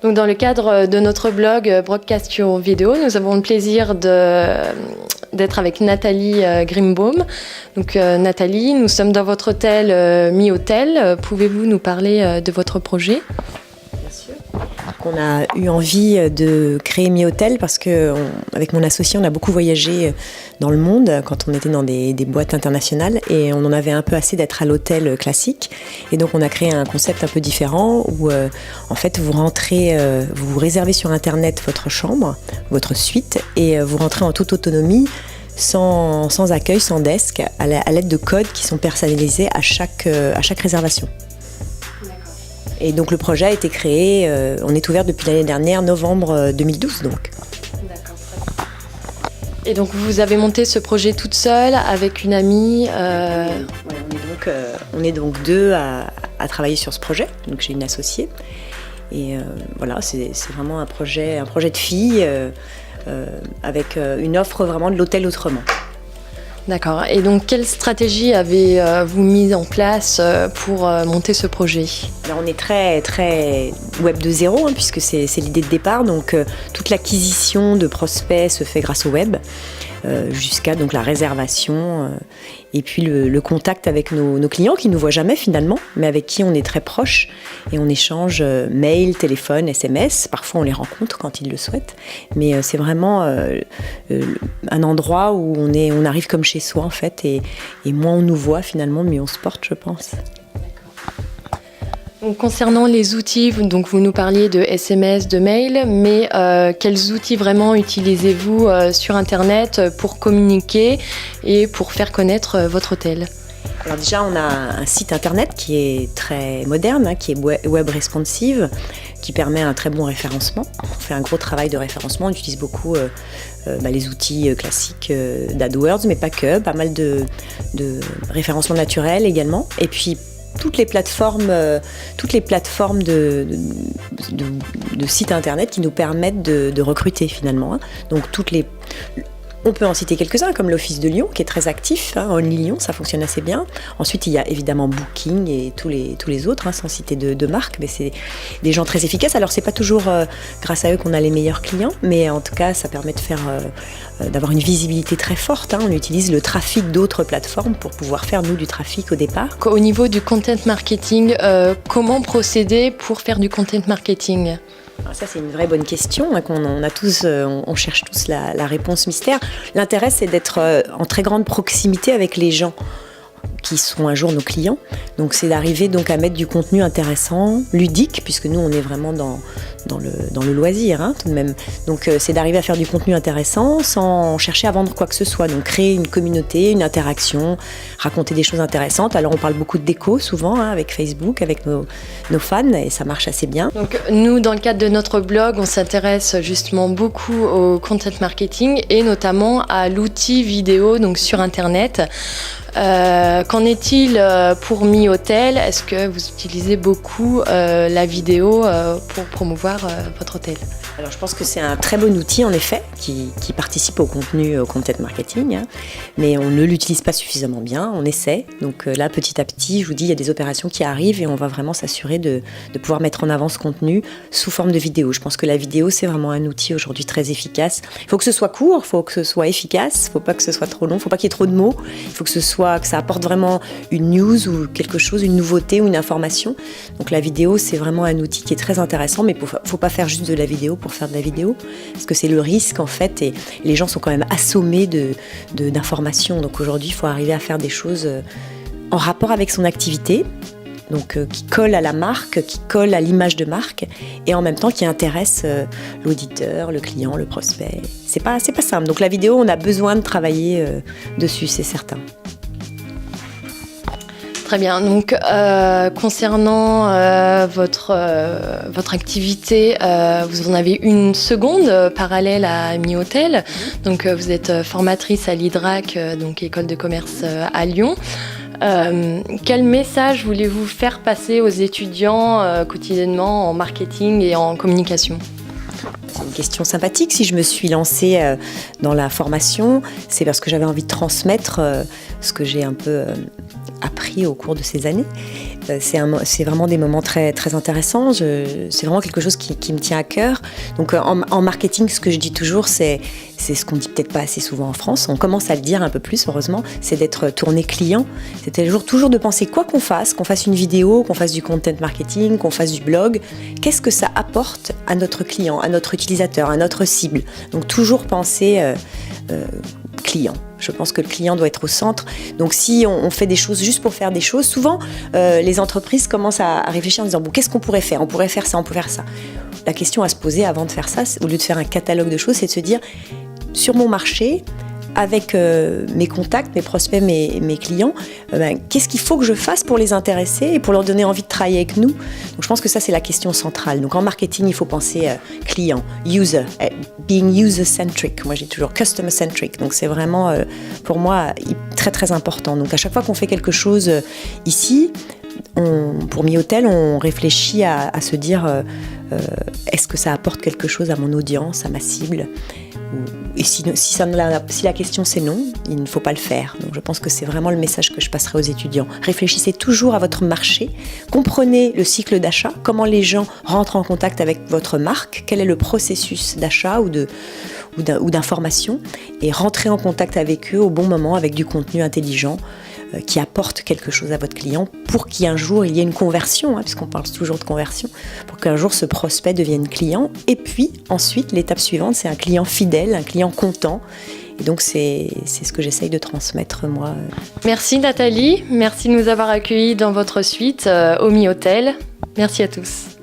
Donc, dans le cadre de notre blog Broadcast Your Video, nous avons le plaisir d'être avec Nathalie Grimbaum. Donc, Nathalie, nous sommes dans votre hôtel Mi-Hôtel. Pouvez-vous nous parler de votre projet ? Bien sûr. On a eu envie de créer Mi-Hôtel parce qu'avec mon associé, on a beaucoup voyagé dans le monde quand on était dans des boîtes internationales et on en avait un peu assez d'être à l'hôtel classique. Et donc on a créé un concept un peu différent où en fait vous rentrez, vous réservez sur internet votre chambre, votre suite et vous rentrez en toute autonomie sans accueil, sans desk, à l'aide de codes qui sont personnalisés à chaque réservation. Et donc le projet a été créé, on est ouvert depuis l'année dernière, novembre 2012 donc. D'accord, très bien. Et donc vous avez monté ce projet toute seule avec une amie On est donc deux à travailler sur ce projet, donc j'ai une associée. Et voilà, c'est vraiment un projet de filles avec une offre vraiment de l'hôtel autrement. D'accord. Et donc, quelle stratégie avez-vous mise en place pour monter ce projet ? Alors, on est très, très web de zéro, puisque c'est l'idée de départ. Donc, toute l'acquisition de prospects se fait grâce au web, jusqu'à donc, la réservation et puis le contact avec nos clients qui ne nous voient jamais finalement, mais avec qui on est très proche et on échange mail, téléphone, SMS. Parfois, on les rencontre quand ils le souhaitent. Mais c'est vraiment un endroit où on arrive comme chez soi en fait et moins on nous voit finalement, mieux on se porte, je pense. Donc, concernant les outils, donc vous nous parliez de SMS, de mail, mais quels outils vraiment utilisez-vous sur Internet pour communiquer et pour faire connaître votre hôtel ? Alors déjà, on a un site Internet qui est très moderne, qui est web responsive, qui permet un très bon référencement. On fait un gros travail de référencement, on utilise beaucoup les outils classiques d'AdWords, mais pas que, pas mal de référencement naturel également. Et puis, toutes les plateformes de sites internet qui nous permettent de recruter finalement. Donc on peut en citer quelques-uns comme l'Office de Lyon qui est très actif, Only Lyon, ça fonctionne assez bien. Ensuite il y a évidemment Booking et tous les autres, sans citer de marques, mais c'est des gens très efficaces. Alors c'est pas toujours grâce à eux qu'on a les meilleurs clients, mais en tout cas ça permet d'avoir une visibilité très forte. On utilise le trafic d'autres plateformes pour pouvoir faire nous du trafic au départ. Au niveau du content marketing, comment procéder pour faire du content marketing ? Alors ça, c'est une vraie bonne question on cherche tous la réponse mystère. L'intérêt, c'est d'être en très grande proximité avec les gens qui seront un jour nos clients. Donc, c'est d'arriver donc à mettre du contenu intéressant, ludique, puisque nous, on est vraiment dans le loisir, tout de même. Donc, c'est d'arriver à faire du contenu intéressant sans chercher à vendre quoi que ce soit. Donc, créer une communauté, une interaction, raconter des choses intéressantes. Alors, on parle beaucoup de déco, souvent, avec Facebook, avec nos fans, et ça marche assez bien. Donc, nous, dans le cadre de notre blog, on s'intéresse justement beaucoup au content marketing et notamment à l'outil vidéo donc sur Internet. Qu'en est-il pour Mi-Hôtel ? Est-ce que vous utilisez beaucoup la vidéo pour promouvoir votre hôtel ? Alors je pense que c'est un très bon outil en effet qui participe au contenu, au content marketing, mais on ne l'utilise pas suffisamment bien, on essaie. Donc là petit à petit, je vous dis, il y a des opérations qui arrivent et on va vraiment s'assurer de pouvoir mettre en avant ce contenu sous forme de vidéo. Je pense que la vidéo c'est vraiment un outil aujourd'hui très efficace. Il faut que ce soit court, il faut que ce soit efficace, il ne faut pas que ce soit trop long, il ne faut pas qu'il y ait trop de mots, il faut que ça apporte vraiment une news ou quelque chose, une nouveauté ou une information. Donc la vidéo c'est vraiment un outil qui est très intéressant, mais il ne faut pas faire juste de la vidéo pour faire de la vidéo, parce que c'est le risque en fait, et les gens sont quand même assommés d'informations. Donc aujourd'hui, il faut arriver à faire des choses en rapport avec son activité, donc qui colle à la marque, qui colle à l'image de marque, et en même temps qui intéresse l'auditeur, le client, le prospect. C'est pas simple. Donc la vidéo, on a besoin de travailler dessus, c'est certain. Très bien. Donc, concernant votre activité, vous en avez une seconde parallèle à Mi-Hôtel. Donc, vous êtes formatrice à l'IDRAC, donc École de commerce à Lyon. Quel message voulez-vous faire passer aux étudiants quotidiennement en marketing et en communication ? C'est une question sympathique. Si je me suis lancée dans la formation, c'est parce que j'avais envie de transmettre ce que j'ai un peu appris au cours de ces années. C'est vraiment des moments très, très intéressants. C'est vraiment quelque chose qui me tient à cœur. Donc en marketing, ce que je dis toujours, c'est ce qu'on dit peut-être pas assez souvent en France. On commence à le dire un peu plus, heureusement, c'est d'être tourné client. C'est toujours de penser quoi qu'on fasse une vidéo, qu'on fasse du content marketing, qu'on fasse du blog, qu'est-ce que ça apporte à notre client, à notre utilisateur, à notre cible. Donc toujours penser client. Je pense que le client doit être au centre. Donc si on fait des choses juste pour faire des choses, souvent les entreprises commencent à réfléchir en disant bon, qu'est-ce qu'on pourrait faire ? On pourrait faire ça, on pourrait faire ça. La question à se poser avant de faire ça, au lieu de faire un catalogue de choses, c'est de se dire sur mon marché, avec mes contacts, mes prospects, mes clients, qu'est-ce qu'il faut que je fasse pour les intéresser et pour leur donner envie de travailler avec nous ? Donc je pense que ça, c'est la question centrale. Donc en marketing, il faut penser client, user, being user-centric. Moi, j'ai toujours customer-centric. Donc c'est vraiment, pour moi, très, très important. Donc à chaque fois qu'on fait quelque chose ici, pour MiHotel, on réfléchit à se dire est-ce que ça apporte quelque chose à mon audience, à ma cible ? Et si la question c'est non, il ne faut pas le faire. Donc je pense que c'est vraiment le message que je passerai aux étudiants. Réfléchissez toujours à votre marché, comprenez le cycle d'achat, comment les gens rentrent en contact avec votre marque, quel est le processus d'achat ou d'information, et rentrez en contact avec eux au bon moment avec du contenu intelligent qui apporte quelque chose à votre client pour qu'un jour il y ait une conversion, puisqu'on parle toujours de conversion, pour qu'un jour ce prospect devienne client. Et puis ensuite, l'étape suivante, c'est un client fidèle, un client content. Et donc c'est ce que j'essaye de transmettre moi. Merci Nathalie, merci de nous avoir accueillis dans votre suite au MiHotel. Merci à tous.